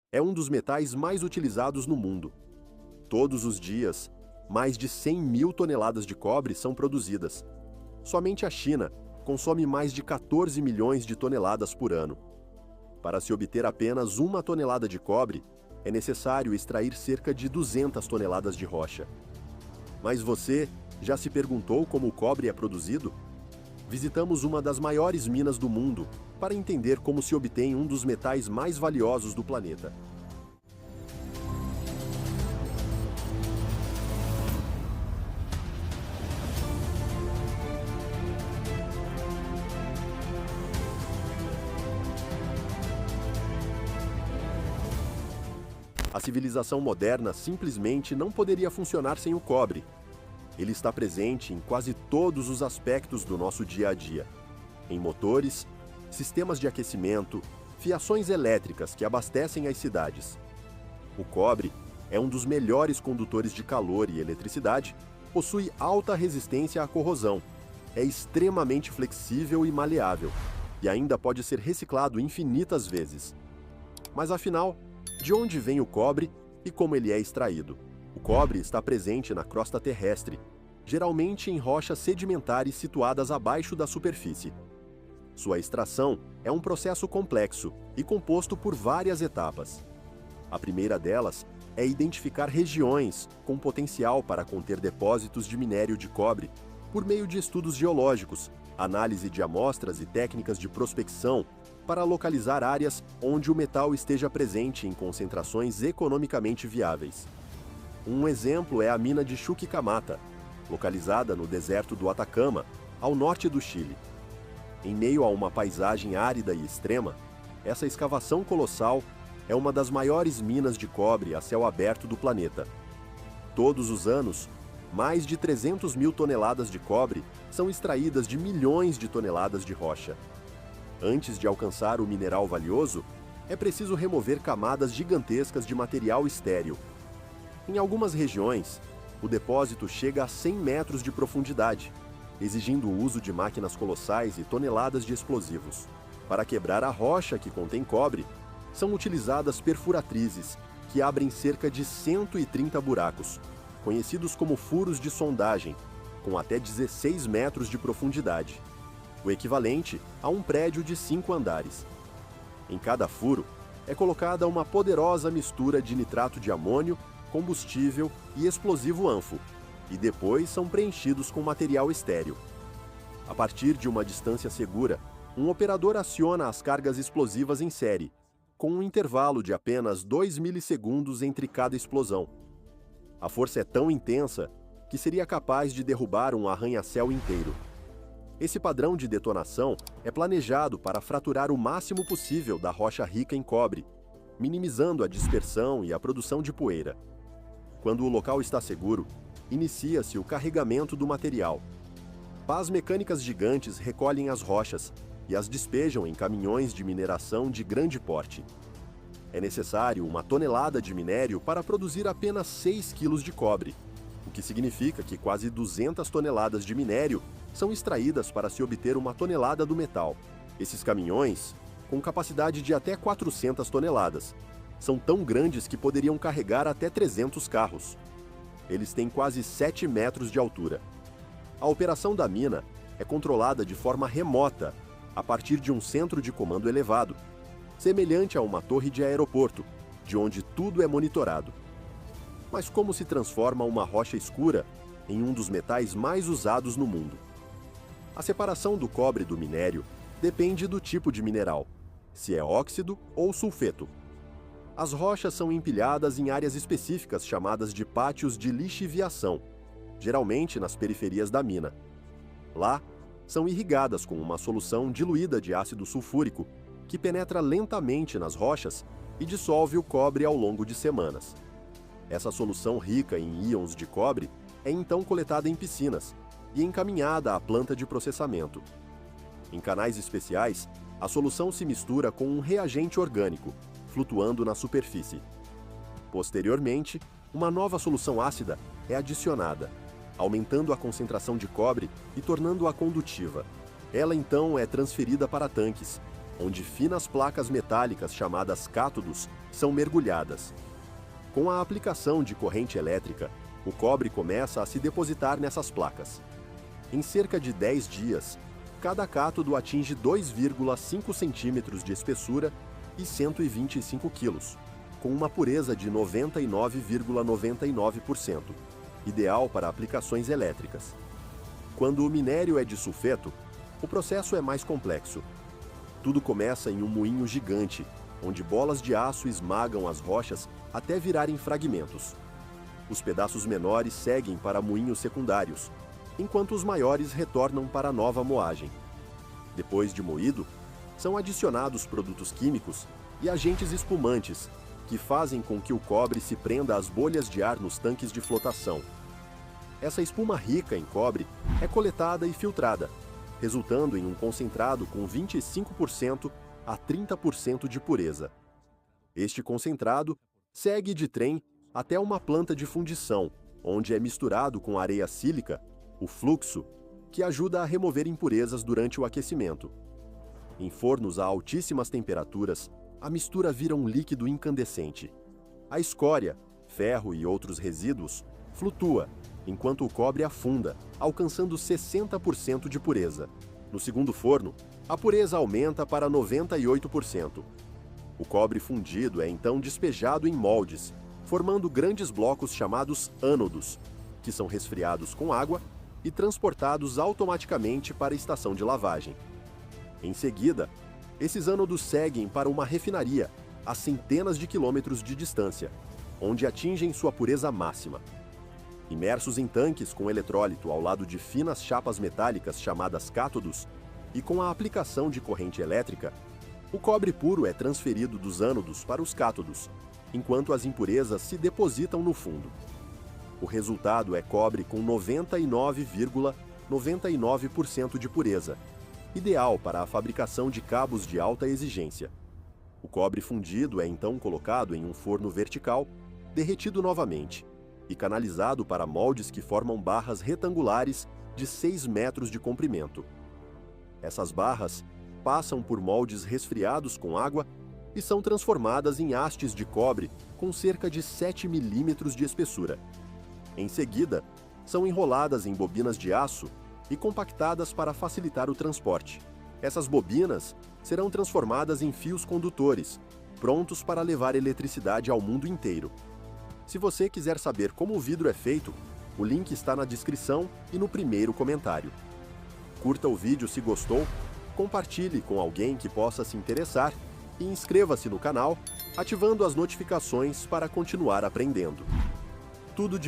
é um dos metais mais utilizados no mundo. Todos os dias, mais de 100 mil toneladas de cobre são produzidas. Somente a China consome mais de 14 milhões de toneladas por ano. Para se obter apenas 1 tonelada de cobre, é necessário extrair cerca de 200 toneladas de rocha. Mas você já se perguntou como o cobre é produzido? Visitamos uma das maiores minas do mundo para entender como se obtém um dos metais mais valiosos do planeta. A civilização moderna simplesmente não poderia funcionar sem o cobre. Ele está presente em quase todos os aspectos do nosso dia a dia. Em motores, sistemas de aquecimento, fiações elétricas que abastecem as cidades. O cobre é um dos melhores condutores de calor e eletricidade, possui alta resistência à corrosão, é extremamente flexível e maleável, e ainda pode ser reciclado infinitas vezes. Mas afinal, de onde vem o cobre e como ele é extraído? O cobre está presente na crosta terrestre, geralmente em rochas sedimentares situadas abaixo da superfície. Sua extração é um processo complexo e composto por várias etapas. A primeira delas é identificar regiões com potencial para conter depósitos de minério de cobre por meio de estudos geológicos, análise de amostras e técnicas de prospecção para localizar áreas onde o metal esteja presente em concentrações economicamente viáveis. Um exemplo é a mina de Chuquicamata, localizada no deserto do Atacama, ao norte do Chile. Em meio a uma paisagem árida e extrema, essa escavação colossal é uma das maiores minas de cobre a céu aberto do planeta. Todos os anos, mais de 300 mil toneladas de cobre são extraídas de milhões de toneladas de rocha. Antes de alcançar o mineral valioso, é preciso remover camadas gigantescas de material estéril. Em algumas regiões, o depósito chega a 100 metros de profundidade, exigindo o uso de máquinas colossais e toneladas de explosivos. Para quebrar a rocha que contém cobre, são utilizadas perfuratrizes, que abrem cerca de 130 buracos, conhecidos como furos de sondagem, com até 16 metros de profundidade, o equivalente a um prédio de 5 andares. Em cada furo, é colocada uma poderosa mistura de nitrato de amônio, combustível e explosivo anfo, e depois são preenchidos com material estéril. A partir de uma distância segura, um operador aciona as cargas explosivas em série, com um intervalo de apenas 2 milissegundos entre cada explosão. A força é tão intensa que seria capaz de derrubar um arranha-céu inteiro. Esse padrão de detonação é planejado para fraturar o máximo possível da rocha rica em cobre, minimizando a dispersão e a produção de poeira. Quando o local está seguro, inicia-se o carregamento do material. Pás mecânicas gigantes recolhem as rochas e as despejam em caminhões de mineração de grande porte. É necessário 1 tonelada de minério para produzir apenas 6 quilos de cobre, o que significa que quase 200 toneladas de minério são extraídas para se obter 1 tonelada do metal. Esses caminhões, com capacidade de até 400 toneladas, são tão grandes que poderiam carregar até 300 carros. Eles têm quase 7 metros de altura. A operação da mina é controlada de forma remota, a partir de um centro de comando elevado, semelhante a uma torre de aeroporto, de onde tudo é monitorado. Mas como se transforma uma rocha escura em um dos metais mais usados no mundo? A separação do cobre do minério depende do tipo de mineral, se é óxido ou sulfeto. As rochas são empilhadas em áreas específicas chamadas de pátios de lixiviação, geralmente nas periferias da mina. Lá, são irrigadas com uma solução diluída de ácido sulfúrico, que penetra lentamente nas rochas e dissolve o cobre ao longo de semanas. Essa solução rica em íons de cobre é então coletada em piscinas e encaminhada à planta de processamento. Em canais especiais, a solução se mistura com um reagente orgânico, flutuando na superfície. Posteriormente, uma nova solução ácida é adicionada, aumentando a concentração de cobre e tornando-a condutiva. Ela então é transferida para tanques, onde finas placas metálicas chamadas cátodos são mergulhadas. Com a aplicação de corrente elétrica, o cobre começa a se depositar nessas placas. Em cerca de 10 dias, cada cátodo atinge 2,5 centímetros de espessura e 125 quilos, com uma pureza de 99,99%, ideal para aplicações elétricas. Quando o minério é de sulfeto, o processo é mais complexo. Tudo começa em um moinho gigante, onde bolas de aço esmagam as rochas até virarem fragmentos. Os pedaços menores seguem para moinhos secundários, enquanto os maiores retornam para a nova moagem. Depois de moído, são adicionados produtos químicos e agentes espumantes, que fazem com que o cobre se prenda às bolhas de ar nos tanques de flotação. Essa espuma rica em cobre é coletada e filtrada, resultando em um concentrado com 25% a 30% de pureza. Este concentrado segue de trem até uma planta de fundição, onde é misturado com areia sílica, o fluxo, que ajuda a remover impurezas durante o aquecimento. Em fornos a altíssimas temperaturas, a mistura vira um líquido incandescente. A escória, ferro e outros resíduos flutua, enquanto o cobre afunda, alcançando 60% de pureza. No segundo forno, a pureza aumenta para 98%. O cobre fundido é então despejado em moldes, formando grandes blocos chamados ânodos, que são resfriados com água e transportados automaticamente para a estação de lavagem. Em seguida, esses ânodos seguem para uma refinaria, a centenas de quilômetros de distância, onde atingem sua pureza máxima. Imersos em tanques com eletrólito ao lado de finas chapas metálicas chamadas cátodos, e com a aplicação de corrente elétrica, o cobre puro é transferido dos ânodos para os cátodos, enquanto as impurezas se depositam no fundo. O resultado é cobre com 99,99% de pureza, ideal para a fabricação de cabos de alta exigência. O cobre fundido é então colocado em um forno vertical, derretido novamente, e canalizado para moldes que formam barras retangulares de 6 metros de comprimento. Essas barras passam por moldes resfriados com água e são transformadas em hastes de cobre com cerca de 7 milímetros de espessura. Em seguida, são enroladas em bobinas de aço e compactadas para facilitar o transporte. Essas bobinas serão transformadas em fios condutores, prontos para levar eletricidade ao mundo inteiro. Se você quiser saber como o vidro é feito, o link está na descrição e no primeiro comentário. Curta o vídeo se gostou, compartilhe com alguém que possa se interessar e inscreva-se no canal, ativando as notificações para continuar aprendendo. Tudo de